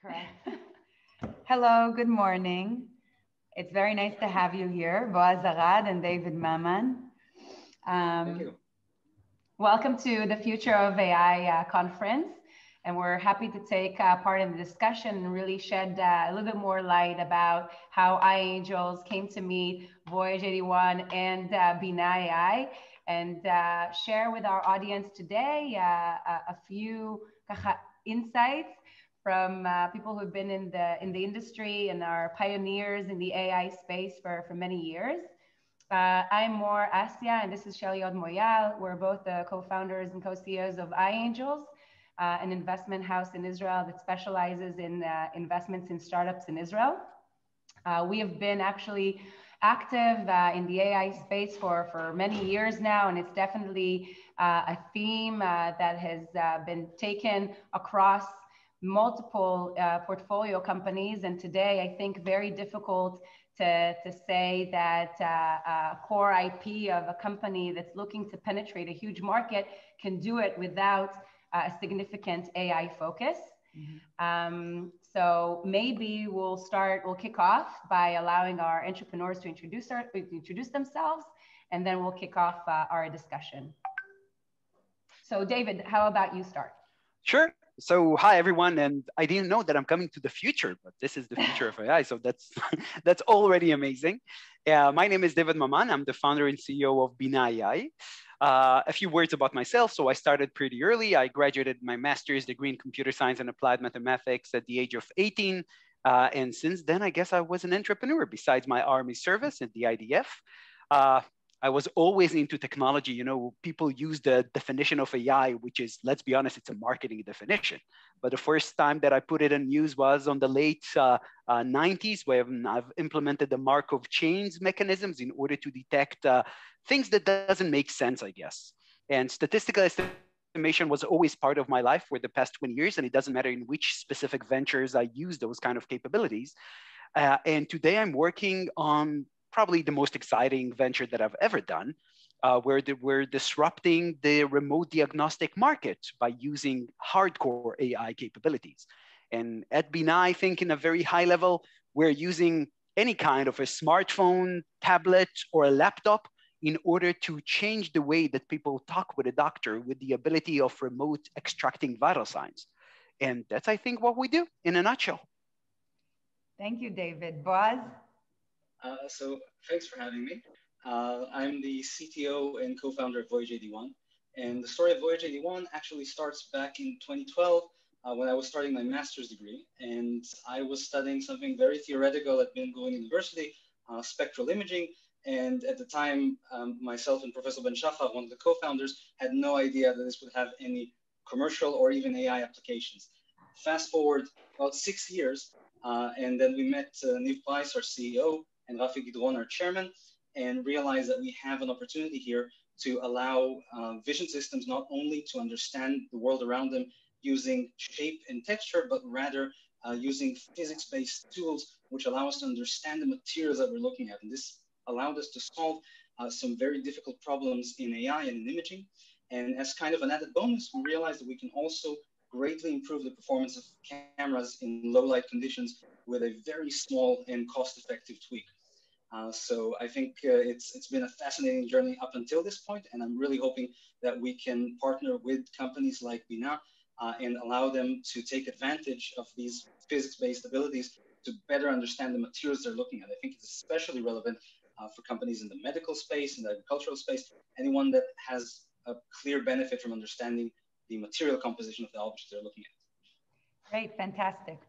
Correct. Hello, good morning. It's very nice to have you here, Boaz, Arad, and David Maman. Thank you. Welcome to the Future of AI conference. And we're happy to take part in the discussion and really shed a little bit more light about how iAngels came to meet Voyage 81 and Binah.ai, and share with our audience today a few insights from people who've been in the industry and are pioneers in the AI space for many years. I'm more Assia, and this is Shelly Moyal. We're both the co-founders and co-CEOs of iAngels, an investment house in Israel that specializes in investments in startups in Israel. We have been actually active in the AI space for many years now, and it's definitely a theme that has been taken across multiple portfolio companies. And today, I think very difficult to say that core IP of a company that's looking to penetrate a huge market can do it without a significant AI focus. So maybe we'll kick off by allowing our entrepreneurs to introduce themselves, and then we'll kick off our discussion. So David, how about you start? Sure. So hi everyone, and I didn't know that I'm coming to the future, but this is the future of AI, so that's that's already amazing. My name is David Maman. I'm the founder and CEO of Binah.ai. A few words about myself. So I started pretty early. I graduated my master's degree in computer science and applied mathematics at the age of 18. And since then, I guess I was an entrepreneur besides my army service at the IDF. I was always into technology. You know, people use the definition of AI, which is, let's be honest, it's a marketing definition. But the first time that I put it in use was on the late 90s, where I've implemented the Markov chains mechanisms in order to detect things that doesn't make sense, I guess. And statistical estimation was always part of my life for the past 20 years, and it doesn't matter in which specific ventures I use those kind of capabilities. And today I'm working on probably the most exciting venture that I've ever done, where we're disrupting the remote diagnostic market by using hardcore AI capabilities. And at Binah, I think in a very high level, we're using any kind of a smartphone, tablet, or a laptop in order to change the way that people talk with a doctor with the ability of remote extracting vital signs. And that's, I think, what we do in a nutshell. Thank you, David. Boaz? So thanks for having me. I'm the CTO and co-founder of Voyage 81. And the story of Voyage 81 actually starts back in 2012 when I was starting my master's degree. And I was studying something very theoretical at Ben Gurion University, spectral imaging. And at the time, myself and Professor Ben Shachar, one of the co-founders, had no idea that this would have any commercial or even AI applications. Fast forward about 6 years, and then we met Niv Price, our CEO, and Rafi Gidron, our chairman, and realized that we have an opportunity here to allow vision systems not only to understand the world around them using shape and texture, but rather using physics-based tools which allow us to understand the materials that we're looking at. And this allowed us to solve some very difficult problems in AI and in imaging. And as kind of an added bonus, we realized that we can also greatly improve the performance of cameras in low light conditions with a very small and cost-effective tweak. So I think it's been a fascinating journey up until this point, and I'm really hoping that we can partner with companies like Binah and allow them to take advantage of these physics-based abilities to better understand the materials they're looking at. I think it's especially relevant for companies in the medical space, in the agricultural space, anyone that has a clear benefit from understanding the material composition of the objects they're looking at. Great, fantastic.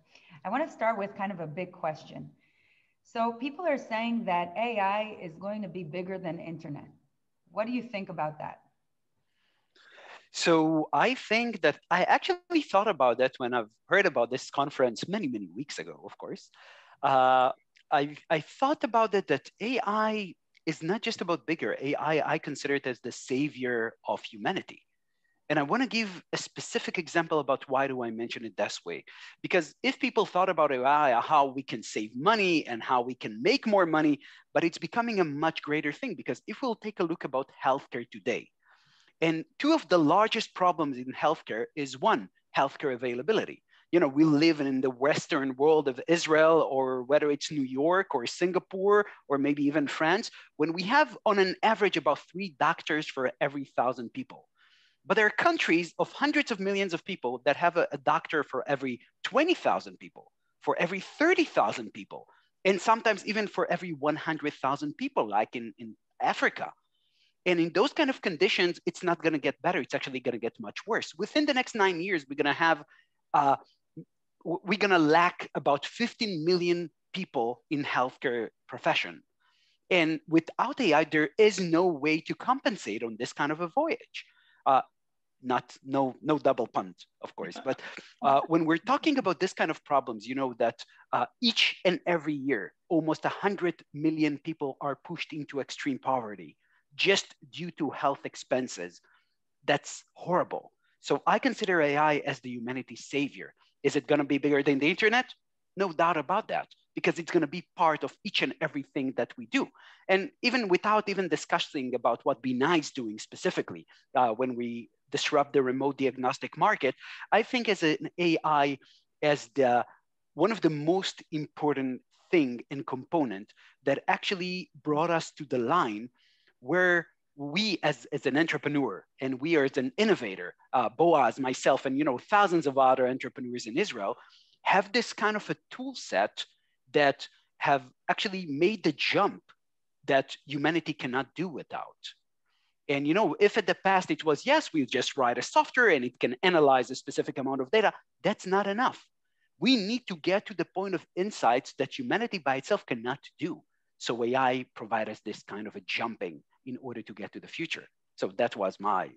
I want to start with kind of a big question. So people are saying that AI is going to be bigger than internet. What do you think about that? So I think that I actually thought about that when I've heard about this conference many, many weeks ago, of course. I thought about it that AI is not just about bigger. AI, I consider it as the savior of humanity. And I want to give a specific example about why do I mention it this way. Because if people thought about AI, how we can save money and how we can make more money, but it's becoming a much greater thing. Because if we'll take a look about healthcare today, and two of the largest problems in healthcare is one, healthcare availability. we live in the Western world of Israel, or whether it's New York or Singapore, or maybe even France, when we have on an average about 3 doctors for every 1,000 people. But there are countries of hundreds of millions of people that have a doctor for every 20,000 people, for every 30,000 people, and sometimes even for every 100,000 people, like in Africa. And in those kind of conditions, it's not going to get better. It's actually going to get much worse. Within the next 9 years, we're going to lack about 15 million people in healthcare profession. And without AI, there is no way to compensate on this kind of a voyage. No double punt, of course. But when we're talking about this kind of problems, that each and every year, almost 100 million people are pushed into extreme poverty just due to health expenses. That's horrible. So I consider AI as the humanity's savior. Is it going to be bigger than the internet? No doubt about that, because it's going to be part of each and everything that we do. And even without even discussing about what Binah is doing specifically, when we disrupt the remote diagnostic market, I think as an AI, as one of the most important thing and component that actually brought us to the line where we as an entrepreneur, and we as an innovator, Boaz, myself, and thousands of other entrepreneurs in Israel, have this kind of a tool set that have actually made the jump that humanity cannot do without. And if in the past it was, yes, we just write a software and it can analyze a specific amount of data, that's not enough. We need to get to the point of insights that humanity by itself cannot do. So AI provides us this kind of a jumping in order to get to the future. So that was my.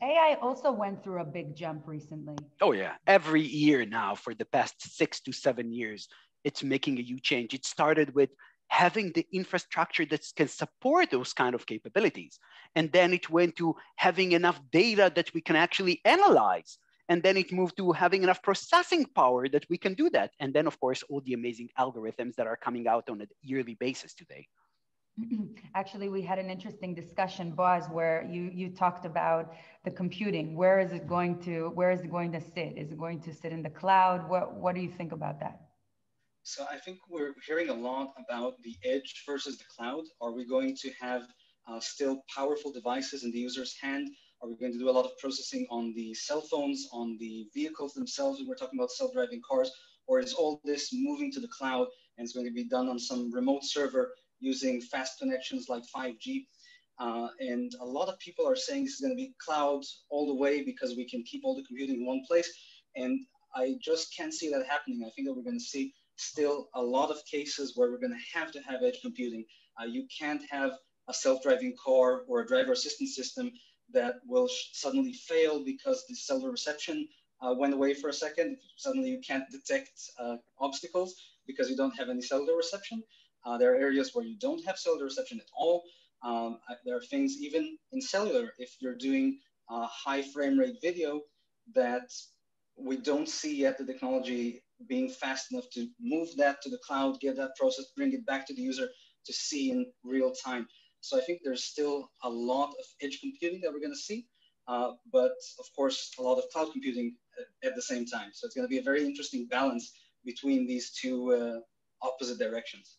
AI also went through a big jump recently. Oh yeah, every year now for the past 6 to 7 years, it's making a huge change. It started with having the infrastructure that can support those kind of capabilities. And then it went to having enough data that we can actually analyze. And then it moved to having enough processing power that we can do that. And then, of course, all the amazing algorithms that are coming out on a yearly basis today. Actually, we had an interesting discussion, Boaz, where you talked about the computing. Where is it going to sit? Is it going to sit in the cloud? What do you think about that? So I think we're hearing a lot about the edge versus the cloud. Are we going to have still powerful devices in the user's hand? Are we going to do a lot of processing on the cell phones, on the vehicles themselves? We're talking about self-driving cars, or is all this moving to the cloud and it's going to be done on some remote server using fast connections like 5G? And a lot of people are saying this is going to be cloud all the way because we can keep all the computing in one place. And I just can't see that happening. I think that we're going to see still a lot of cases where we're going to have edge computing. You can't have a self-driving car or a driver assistance system that will suddenly fail because the cellular reception went away for a second. Suddenly you can't detect obstacles because you don't have any cellular reception. There are areas where you don't have cellular reception at all. There are things even in cellular, if you're doing high frame rate video, that we don't see yet the technology being fast enough to move that to the cloud, get that process, bring it back to the user to see in real time. So I think there's still a lot of edge computing that we're going to see, but of course, a lot of cloud computing at the same time. So it's going to be a very interesting balance between these two opposite directions.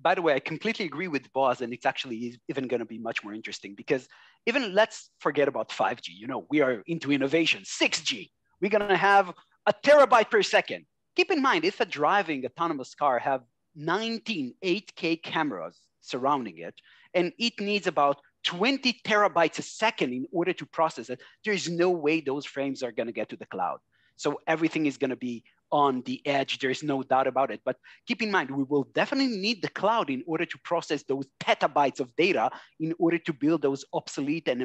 By the way, I completely agree with Boaz, and it's actually even going to be much more interesting because even let's forget about 5G. We are into innovation. 6G, we're going to have a terabyte per second. Keep in mind, if a driving autonomous car have 19 8K cameras surrounding it, and it needs about 20 terabytes a second in order to process it, there is no way those frames are going to get to the cloud. So everything is going to be on the edge. There's no doubt about it. But keep in mind, we will definitely need the cloud in order to process those petabytes of data in order to build those obsolete and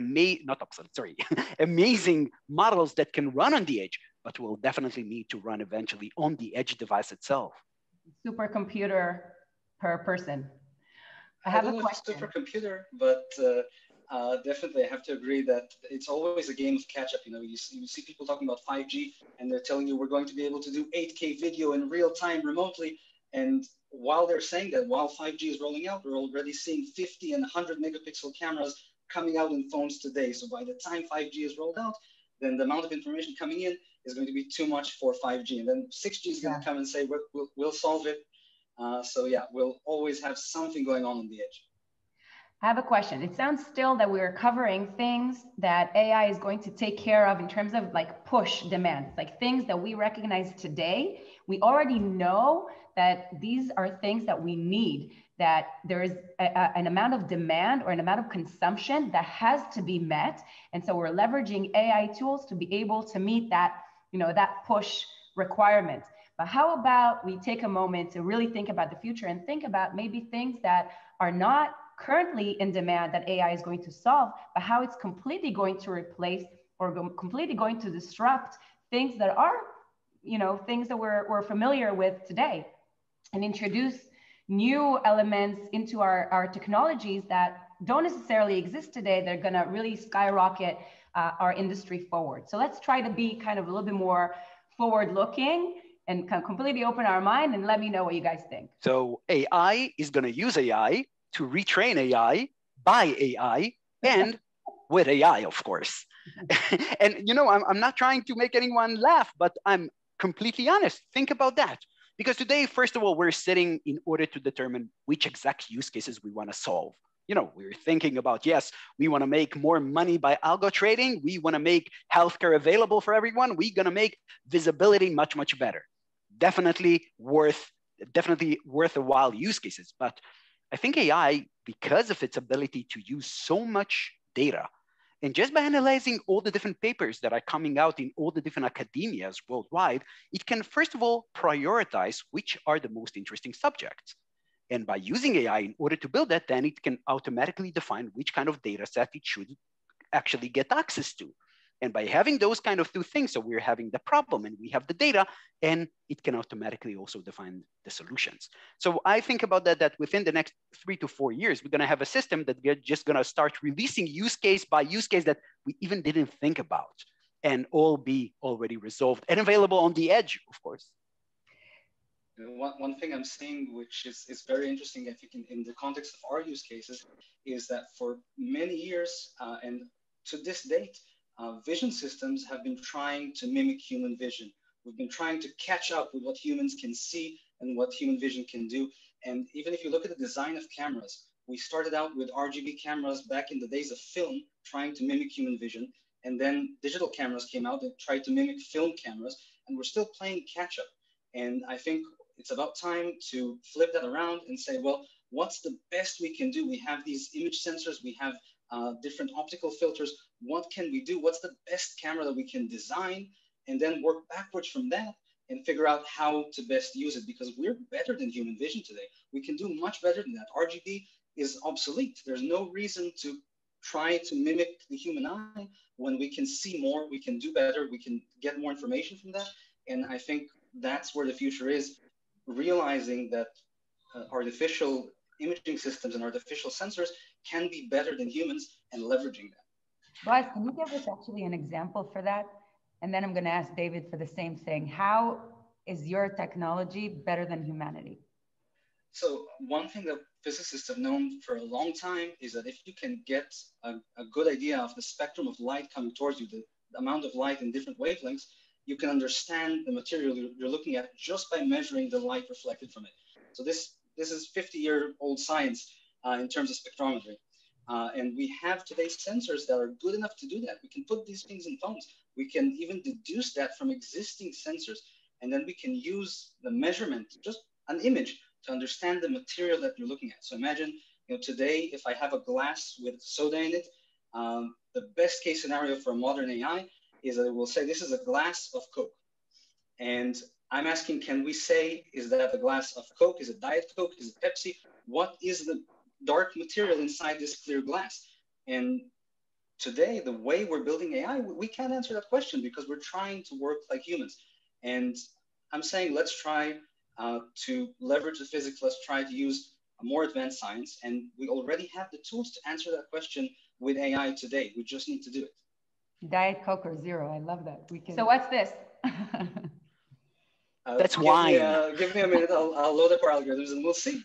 amazing models that can run on the edge, but we'll definitely need to run eventually on the edge device itself. Supercomputer per person. I have a question. Supercomputer, but definitely I have to agree that it's always a game of catch up. You see people talking about 5G and they're telling you we're going to be able to do 8K video in real time remotely. And while they're saying that, while 5G is rolling out, we're already seeing 50 and 100 megapixel cameras coming out in phones today. So by the time 5G is rolled out, then the amount of information coming in is going to be too much for 5G. And then 6G is going to come and say, we'll solve it. So yeah, we'll always have something going on the edge. I have a question. It sounds still that we're covering things that AI is going to take care of in terms of like push demands, like things that we recognize today. We already know that these are things that we need, that there is an amount of demand or an amount of consumption that has to be met. And so we're leveraging AI tools to be able to meet that, that push requirement. But how about we take a moment to really think about the future and think about maybe things that are not currently in demand that AI is going to solve, but how it's completely going to replace or completely going to disrupt things that are, things that we're familiar with today, and introduce new elements into our technologies that don't necessarily exist today. They're going to really skyrocket our industry forward. So let's try to be kind of a little bit more forward looking and completely open our mind, and let me know what you guys think. So AI is going to use AI to retrain AI by AI and with AI, of course. And I'm not trying to make anyone laugh, but I'm completely honest. Think about that. Because today, first of all, we're sitting in order to determine which exact use cases we want to solve. We're thinking about, yes, we want to make more money by algo trading. We want to make healthcare available for everyone. We're going to make visibility much, much better. Definitely worthwhile use cases. But I think AI, because of its ability to use so much data, and just by analyzing all the different papers that are coming out in all the different academias worldwide, it can, first of all, prioritize which are the most interesting subjects. And by using AI in order to build that, then it can automatically define which kind of data set it should actually get access to. And by having those kind of two things, so we're having the problem and we have the data, and it can automatically also define the solutions. So I think about that within the next 3 to 4 years, we're going to have a system that we're just going to start releasing use case by use case that we even didn't think about, and all be already resolved and available on the edge, of course. One thing I'm seeing, which is very interesting, I think, in the context of our use cases, is that for many years and to this date, vision systems have been trying to mimic human vision. We've been trying to catch up with what humans can see and what human vision can do. And even if you look at the design of cameras, we started out with RGB cameras back in the days of film, trying to mimic human vision. And then digital cameras came out that tried to mimic film cameras, and we're still playing catch up. And I think it's about time to flip that around and say, well, what's the best we can do? We have these image sensors, we have different optical filters. What can we do? What's the best camera that we can design? And then work backwards from that and figure out how to best use it, because we're better than human vision today. We can do much better than that. RGB is obsolete. There's no reason to try to mimic the human eye when we can see more, we can do better, we can get more information from that. And I think that's where the future is, realizing that artificial imaging systems and artificial sensors can be better than humans, and leveraging that. Boaz, can you give us actually an example for that? And then I'm going to ask David for the same thing. How is your technology better than humanity? So one thing that physicists have known for a long time is that if you can get a good idea of the spectrum of light coming towards you, the amount of light in different wavelengths, you can understand the material you're looking at just by measuring the light reflected from it. So this is 50-year-old science in terms of spectrometry. And we have today sensors that are good enough to do that. We can put these things in phones. We can even deduce that from existing sensors. And then we can use the measurement, just an image, to understand the material that you're looking at. So imagine, today, if I have a glass with soda in it, the best case scenario for a modern AI is that it will say, this is a glass of Coke. And I'm asking, can we say, is that a glass of Coke? Is it Diet Coke? Is it Pepsi? What is the dark material inside this clear glass? And today, the way we're building AI, we can't answer that question because we're trying to work like humans. And I'm saying, let's try to leverage the physics. Let's try to use a more advanced science. And we already have the tools to answer that question with AI today. We just need to do it. Diet Coke or zero. I love that. So what's this? That's wine. Give me a minute. I'll load up our algorithms and we'll see.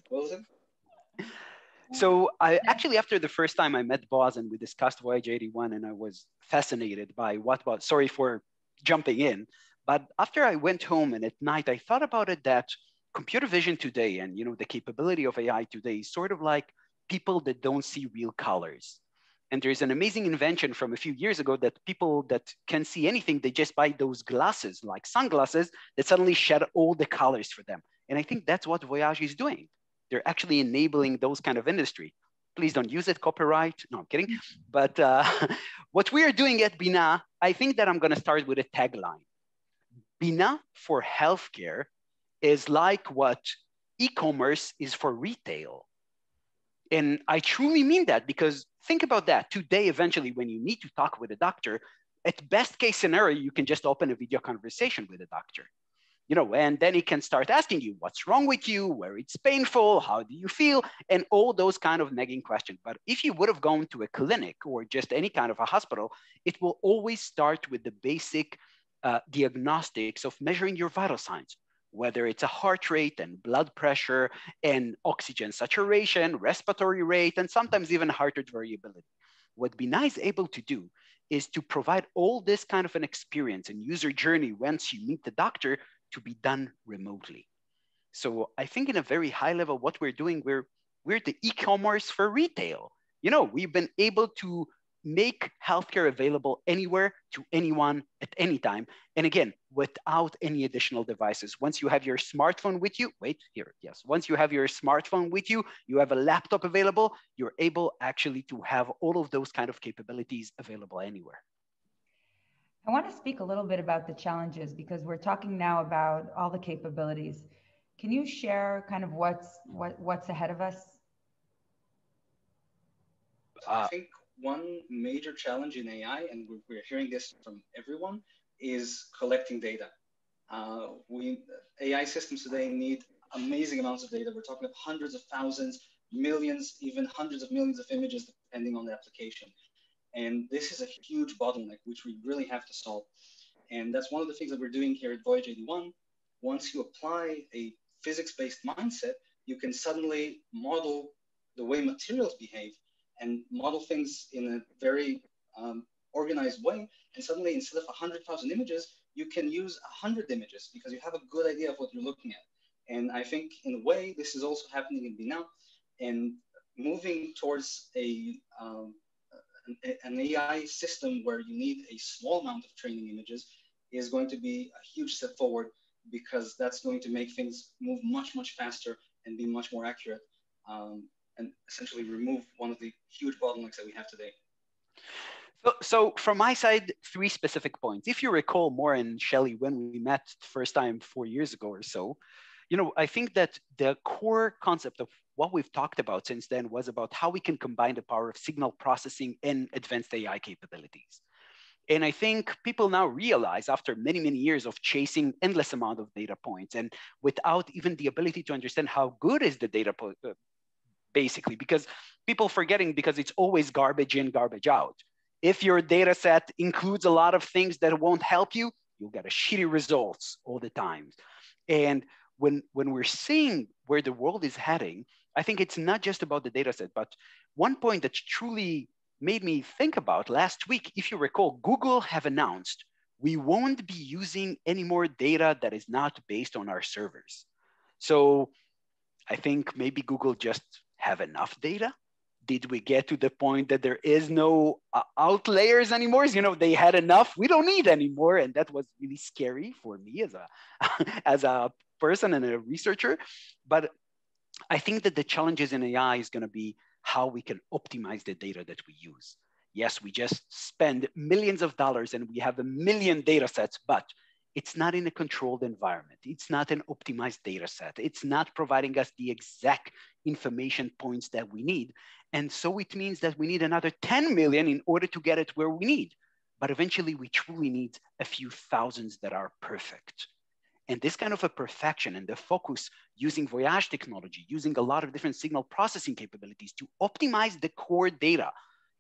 So I actually, after the first time I met Boaz and we discussed Voyage 81, and I was fascinated by sorry for jumping in, But after I went home and at night, I thought about it that computer vision today and the capability of AI today is sort of like people that don't see real colors. And there's an amazing invention from a few years ago that people that can see anything, they just buy those glasses, like sunglasses, that suddenly shed all the colors for them. And I think that's what Voyage is doing. They're actually enabling those kind of industry. Please don't use it, copyright. No, I'm kidding. But what we are doing at Binah, I think that I'm going to start with a tagline. Binah for healthcare is like what e-commerce is for retail. And I truly mean that, because think about that. Today, eventually, when you need to talk with a doctor, at best case scenario, you can just open a video conversation with a doctor. And then he can start asking you what's wrong with you, where it's painful, how do you feel, and all those kind of nagging questions. But if you would have gone to a clinic or just any kind of a hospital, it will always start with the basic diagnostics of measuring your vital signs, whether it's a heart rate and blood pressure and oxygen saturation, respiratory rate, and sometimes even heart rate variability. What Binah is able to do is to provide all this kind of an experience and user journey once you meet the doctor to be done remotely. So I think in a very high level, what we're doing, we're the e-commerce for retail. We've been able to make healthcare available anywhere to anyone at any time. And again, without any additional devices. Once you have your smartphone with you, once you have your smartphone with you, you have a laptop available, you're able actually to have all of those kind of capabilities available anywhere. I want to speak a little bit about the challenges, because we're talking now about all the capabilities. Can you share kind of what's ahead of us? I think one major challenge in AI, and we're hearing this from everyone, is collecting data. AI systems today need amazing amounts of data. We're talking of hundreds of thousands, millions, even hundreds of millions of images, depending on the application. And this is a huge bottleneck, which we really have to solve. And that's one of the things that we're doing here at Voyage 81. Once you apply a physics-based mindset, you can suddenly model the way materials behave and model things in a very organized way. And suddenly, instead of 100,000 images, you can use 100 images because you have a good idea of what you're looking at. And I think, in a way, this is also happening in Binah, and moving towards an AI system where you need a small amount of training images is going to be a huge step forward, because that's going to make things move much, much faster and be much more accurate, and essentially remove one of the huge bottlenecks that we have today. So from my side, 3 specific points. If you recall, more and Shelly, when we met the first time 4 years ago or so, I think that the core concept of what we've talked about since then was about how we can combine the power of signal processing and advanced AI capabilities. And I think people now realize, after many, many years of chasing endless amount of data points and without even the ability to understand how good is the data basically, because people forgetting, because it's always garbage in, garbage out. If your data set includes a lot of things that won't help you, you'll get a shitty results all the time. And when we're seeing where the world is heading, I think it's not just about the data set, but one point that truly made me think about last week, if you recall, Google have announced we won't be using any more data that is not based on our servers. So I think maybe Google just have enough data. Did we get to the point that there is no outliers anymore? They had enough. We don't need anymore. And that was really scary for me as a, as a person and a researcher. But I think that the challenges in AI is going to be how we can optimize the data that we use. Yes, we just spend millions of dollars and we have a million data sets, but it's not in a controlled environment. It's not an optimized data set. It's not providing us the exact information points that we need. And so it means that we need another 10 million in order to get it where we need. But eventually we truly need a few thousands that are perfect. And this kind of a perfection and the focus using Voyage technology, using a lot of different signal processing capabilities to optimize the core data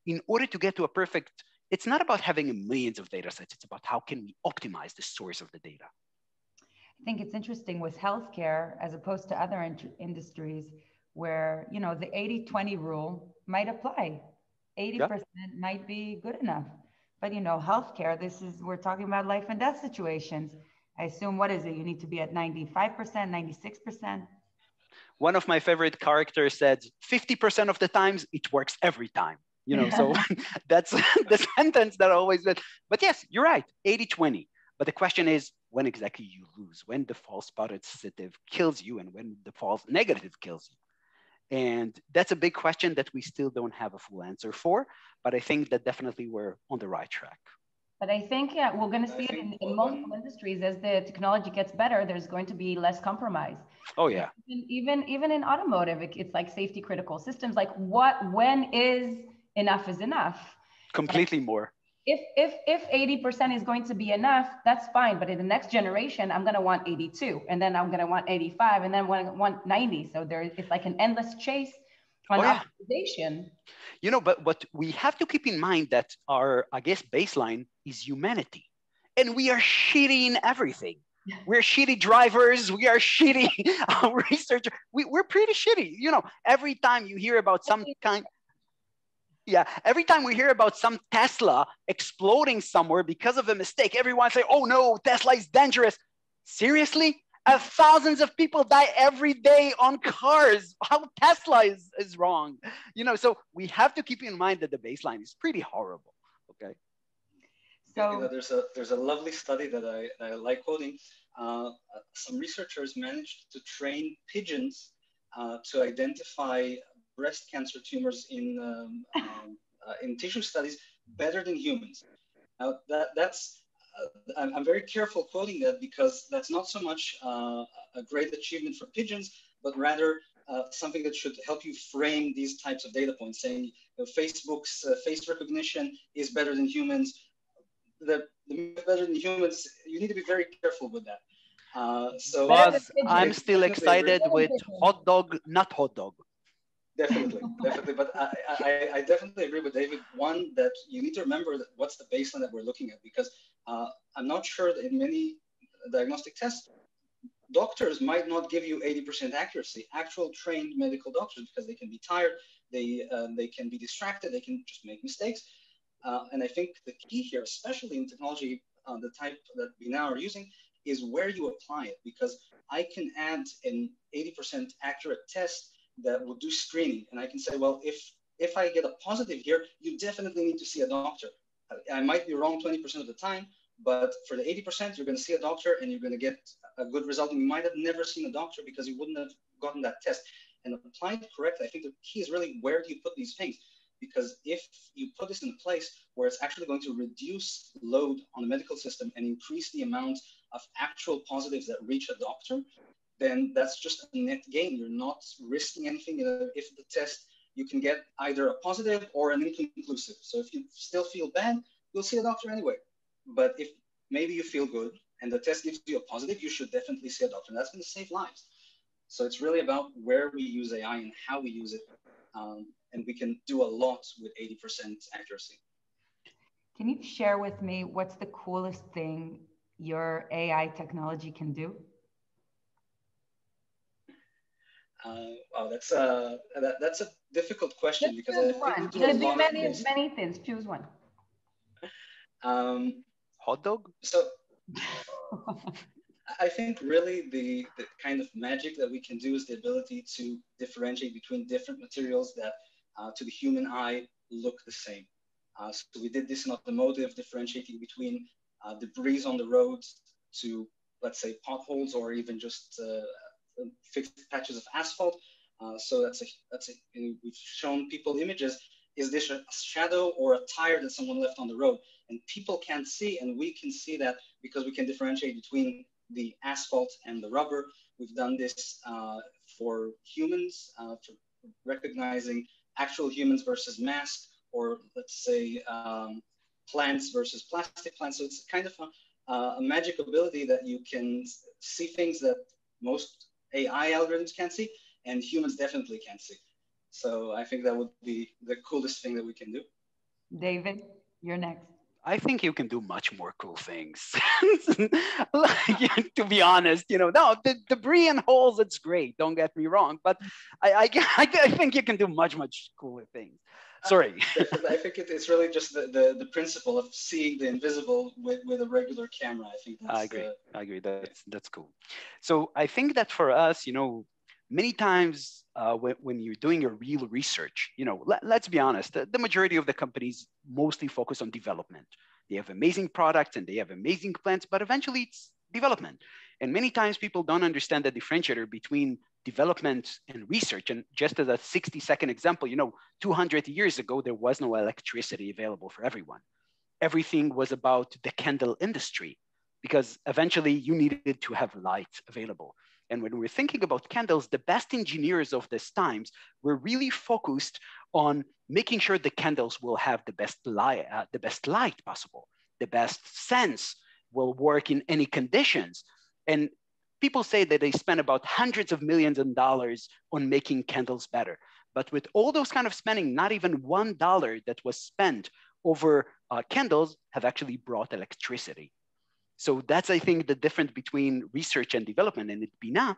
in order to get to a perfect, it's not about having millions of data sets. It's about how can we optimize the source of the data. I think it's interesting with healthcare, as opposed to other industries, where, the 80-20 rule might apply. 80% might be good enough. But, healthcare, we're talking about life and death situations. I assume, what is it? You need to be at 95%, 96%. One of my favorite characters said, 50% of the times it works every time. So that's the sentence that I always said. But yes, you're right, 80-20. But the question is, when exactly you lose, when the false positive kills you and when the false negative kills you. And that's a big question that we still don't have a full answer for, but I think that definitely we're on the right track. But I think, yeah, we're going to see it in multiple industries. As the technology gets better, there's going to be less compromise. Oh, yeah. Even in automotive, it's like safety critical systems. Like when is enough is enough? Completely more. If 80% is going to be enough, that's fine. But in the next generation, I'm going to want 82, and then I'm going to want 85, and then I want 90. So it's like an endless chase on optimization. But what we have to keep in mind that our, I guess, baseline is humanity. And we are shitty in everything. We're shitty drivers. We are shitty researchers. We're pretty shitty. Every time you hear about some kind... Yeah, every time we hear about some Tesla exploding somewhere because of a mistake, everyone say, oh no, Tesla is dangerous. Seriously? Thousands of people die every day on cars. How Tesla is wrong? So we have to keep in mind that the baseline is pretty horrible. Okay. So there's a lovely study that I like quoting. Some researchers managed to train pigeons to identify breast cancer tumors in tissue studies better than humans. Now that's I'm very careful quoting that because that's not so much a great achievement for pigeons, but rather something that should help you frame these types of data points, saying Facebook's face recognition is better than humans. The better than humans, you need to be very careful with that. Boaz, I'm still excited with hot dog, not hot dog. Definitely. But I definitely agree with David. One, that you need to remember that what's the baseline that we're looking at, because I'm not sure that in many diagnostic tests, doctors might not give you 80% accuracy, actual trained medical doctors, because they can be tired, they can be distracted, they can just make mistakes. And I think the key here, especially in technology, the type that we now are using, is where you apply it, because I can add an 80% accurate test that will do screening. And I can say, well, if I get a positive here, you definitely need to see a doctor. I might be wrong 20% of the time, but for the 80%, you're going to see a doctor and you're going to get a good result. And you might have never seen a doctor because you wouldn't have gotten that test. And applied correctly, I think the key is really where do you put these things? Because if you put this in a place where it's actually going to reduce load on the medical system and increase the amount of actual positives that reach a doctor, then that's just a net gain. You're not risking anything. If the test, you can get either a positive or an inconclusive. So if you still feel bad, you'll see a doctor anyway. But if maybe you feel good and the test gives you a positive, you should definitely see a doctor. And that's going to save lives. So it's really about where we use AI and how we use it. And we can do a lot with 80% accuracy. Can you share with me what's the coolest thing your AI technology can do? Wow, that's a difficult question. Just because choose one. It could be many things. Choose one. Hot dog? So I think really the kind of magic that we can do is the ability to differentiate between different materials that to the human eye look the same. So we did this in automotive, differentiating between debris on the road to, let's say, potholes or even just fixed patches of asphalt. So we've shown people images. Is this a shadow or a tire that someone left on the road? And people can't see, and we can see that because we can differentiate between the asphalt and the rubber. We've done this for humans, for recognizing actual humans versus masks, or let's say plants versus plastic plants. So it's kind of a magic ability that you can see things that most AI algorithms can't see, and humans definitely can't see. So I think that would be the coolest thing that we can do. David, you're next. I think you can do much more cool things. Like, to be honest, no, the debris and holes, it's great. Don't get me wrong, but I think you can do much, much cooler things. Sorry. I think it's really just the principle of seeing the invisible with a regular camera. I think that's I agree. That's cool. So I think that for us, many times when you're doing a real research, let's be honest, the majority of the companies mostly focus on development. They have amazing products and they have amazing plans, but eventually it's development. And many times people don't understand the differentiator between development and research. And just as a 60-second example, 200 years ago, there was no electricity available for everyone. Everything was about the candle industry because eventually you needed to have light available. And when we're thinking about candles, the best engineers of these times were really focused on making sure the candles will have the best light possible, the best sense, will work in any conditions. And people say that they spend about hundreds of millions of dollars on making candles better. But with all those kind of spending, not even $1 that was spent over candles have actually brought electricity. So that's, I think, the difference between research and development. And at Binah,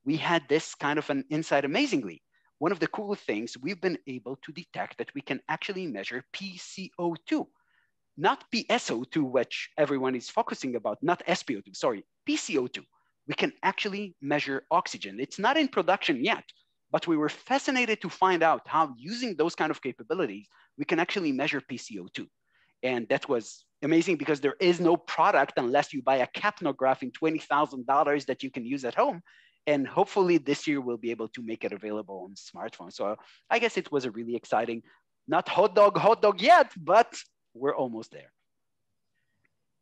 we had this kind of an insight amazingly. One of the cool things, we've been able to detect that we can actually measure PCO2, not PSO2, which everyone is focusing about, not SPO2, sorry, PCO2. We can actually measure oxygen. It's not in production yet, but we were fascinated to find out how using those kind of capabilities, we can actually measure PCO2. And that was amazing because there is no product unless you buy a capnograph in $20,000 that you can use at home. And hopefully this year we'll be able to make it available on smartphones. So I guess it was a really exciting, not hot dog yet, but we're almost there.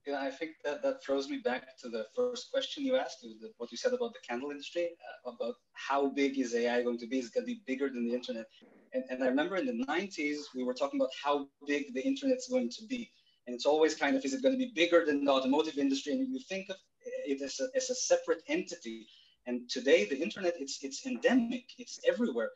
Yeah, I think that throws me back to the first question you asked, what you said about the candle industry, about how big is AI going to be? It's going to be bigger than the internet. And I remember in the 90s, we were talking about how big the internet's going to be. And it's always kind of, is it going to be bigger than the automotive industry? And you think of it as a separate entity. And today, the internet, it's endemic. It's everywhere.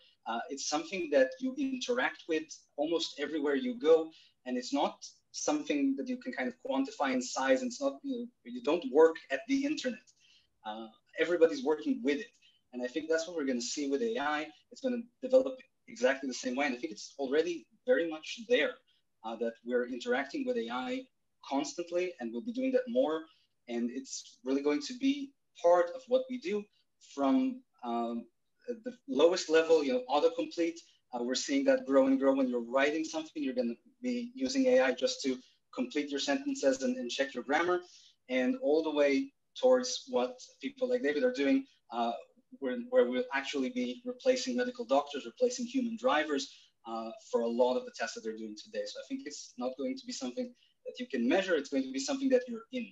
It's something that you interact with almost everywhere you go. And it's not something that you can kind of quantify in size. And it's not, you don't work at the internet. Everybody's working with it. And I think that's what we're going to see with AI. It's going to develop exactly the same way. And I think it's already very much there, that we're interacting with AI constantly, and we'll be doing that more. And it's really going to be part of what we do from the lowest level, autocomplete. We're seeing that grow and grow. When you're writing something, you're going to be using AI just to complete your sentences and check your grammar, and all the way towards what people like David are doing, where we'll actually be replacing medical doctors, replacing human drivers for a lot of the tests that they're doing today. So I think it's not going to be something that you can measure. It's going to be something that you're in.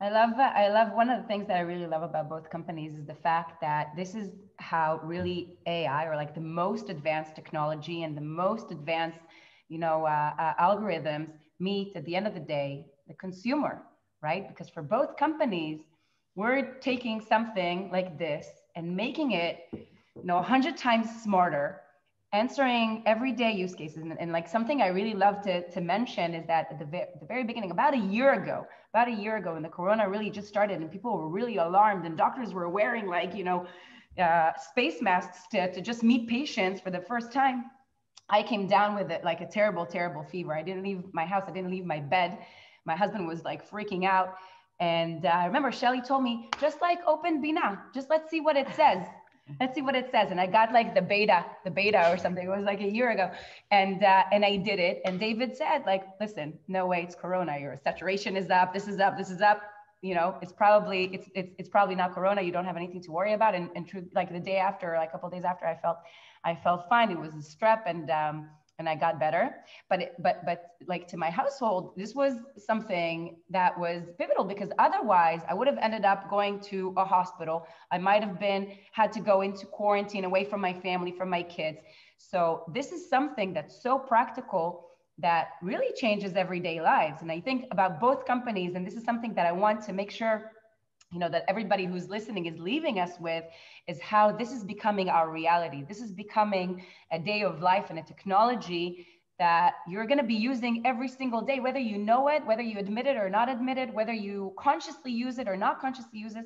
I love one of the things that I really love about both companies is the fact that this is how really AI, or like the most advanced technology and the most advanced, algorithms meet at the end of the day, the consumer, right? Because for both companies, we're taking something like this and making it, 100 times smarter, answering everyday use cases. And like something I really love to mention is that at the very beginning, about a year ago, when the corona really just started and people were really alarmed and doctors were wearing space masks to just meet patients for the first time, I came down with it like a terrible, terrible fever. I didn't leave my house. I didn't leave my bed. My husband was like freaking out. And I remember Shelly told me, just like open Binah, just let's see what it says. Let's see what it says. And I got like the beta or something. It was like a year ago. And I did it. And David said, like, listen, no way, it's corona. Your saturation is up. This is up. This is up. It's probably not corona. You don't have anything to worry about. And true, like the day after, like a couple of days after, I felt fine. It was a strep, and I got better. But like to my household, this was something that was pivotal, because otherwise I would have ended up going to a hospital. I might have had to go into quarantine away from my family, from my kids. So this is something that's so practical that really changes everyday lives. And I think about both companies, and this is something that I want to make sure that everybody who's listening is leaving us with, is how this is becoming our reality. This is becoming a day of life and a technology that you're going to be using every single day, whether you know it, whether you admit it or not admit it, whether you consciously use it or not consciously use it.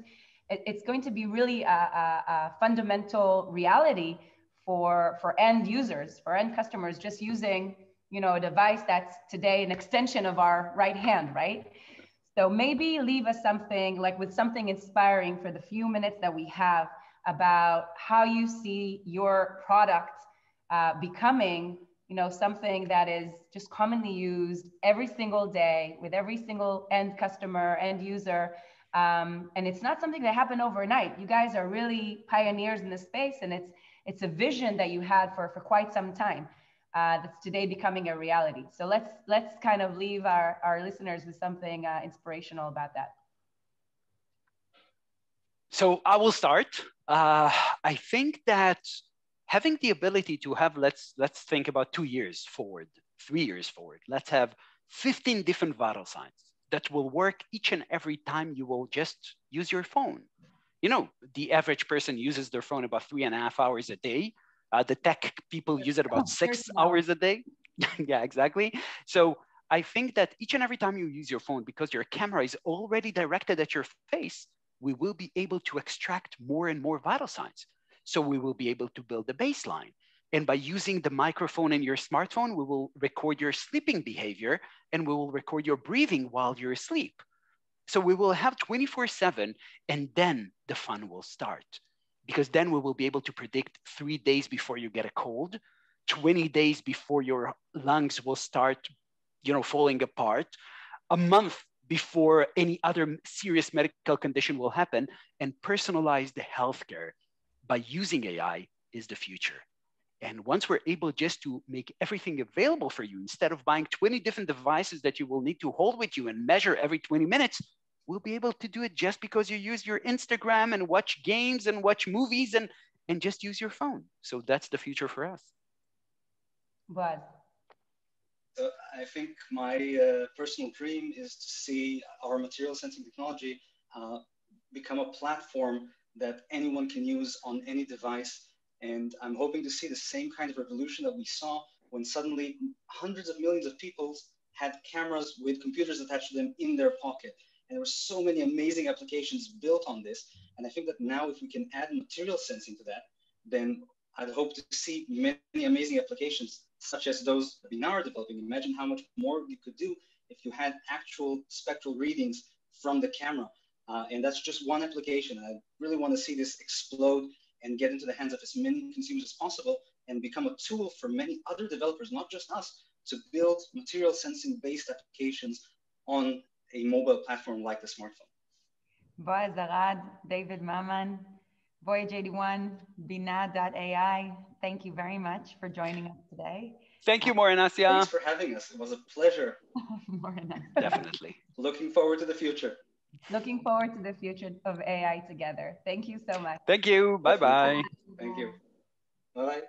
It's going to be really a fundamental reality for end users, for end customers, just using, you know, a device that's today an extension of our right hand, right? So maybe leave us something like with something inspiring for the few minutes that we have about how you see your product becoming, you know, something that is just commonly used every single day with every single end customer, end user. And it's not something that happened overnight. You guys are really pioneers in this space, and it's a vision that you had for quite some time. That's today becoming a reality. So let's kind of leave our listeners with something inspirational about that. So I will start. I think that having the ability to have, let's think about 2 years forward, 3 years forward. Let's have 15 different vital signs that will work each and every time you will just use your phone. You know, the average person uses their phone about 3.5 hours a day. The tech people use it about 6 hours a day. Yeah, exactly. So I think that each and every time you use your phone, because your camera is already directed at your face, we will be able to extract more and more vital signs. So we will be able to build a baseline. And by using the microphone in your smartphone, we will record your sleeping behavior and we will record your breathing while you're asleep. So we will have 24/7, and then the fun will start. Because then we will be able to predict 3 days before you get a cold, 20 days before your lungs will start, you know, falling apart, a month before any other serious medical condition will happen, and personalized healthcare by using AI is the future. And once we're able just to make everything available for you, instead of buying 20 different devices that you will need to hold with you and measure every 20 minutes, we'll be able to do it just because you use your Instagram and watch games and watch movies and just use your phone. So that's the future for us. Boaz. So I think my personal dream is to see our material sensing technology become a platform that anyone can use on any device. And I'm hoping to see the same kind of revolution that we saw when suddenly hundreds of millions of people had cameras with computers attached to them in their pocket. And there were so many amazing applications built on this. And I think that now if we can add material sensing to that, then I'd hope to see many amazing applications, such as those that Binah are developing. Imagine how much more you could do if you had actual spectral readings from the camera. And that's just one application. I really want to see this explode and get into the hands of as many consumers as possible and become a tool for many other developers, not just us, to build material sensing based applications on a mobile platform like the smartphone. Boaz, Arad, David Maman, Voyage 81, Binah.ai, thank you very much for joining us today. Thank you, Moyal and Assia. Thanks for having us. It was a pleasure. Definitely. Looking forward to the future. Looking forward to the future of AI together. Thank you so much. Thank you. Bye-bye. Thank you. Bye-bye.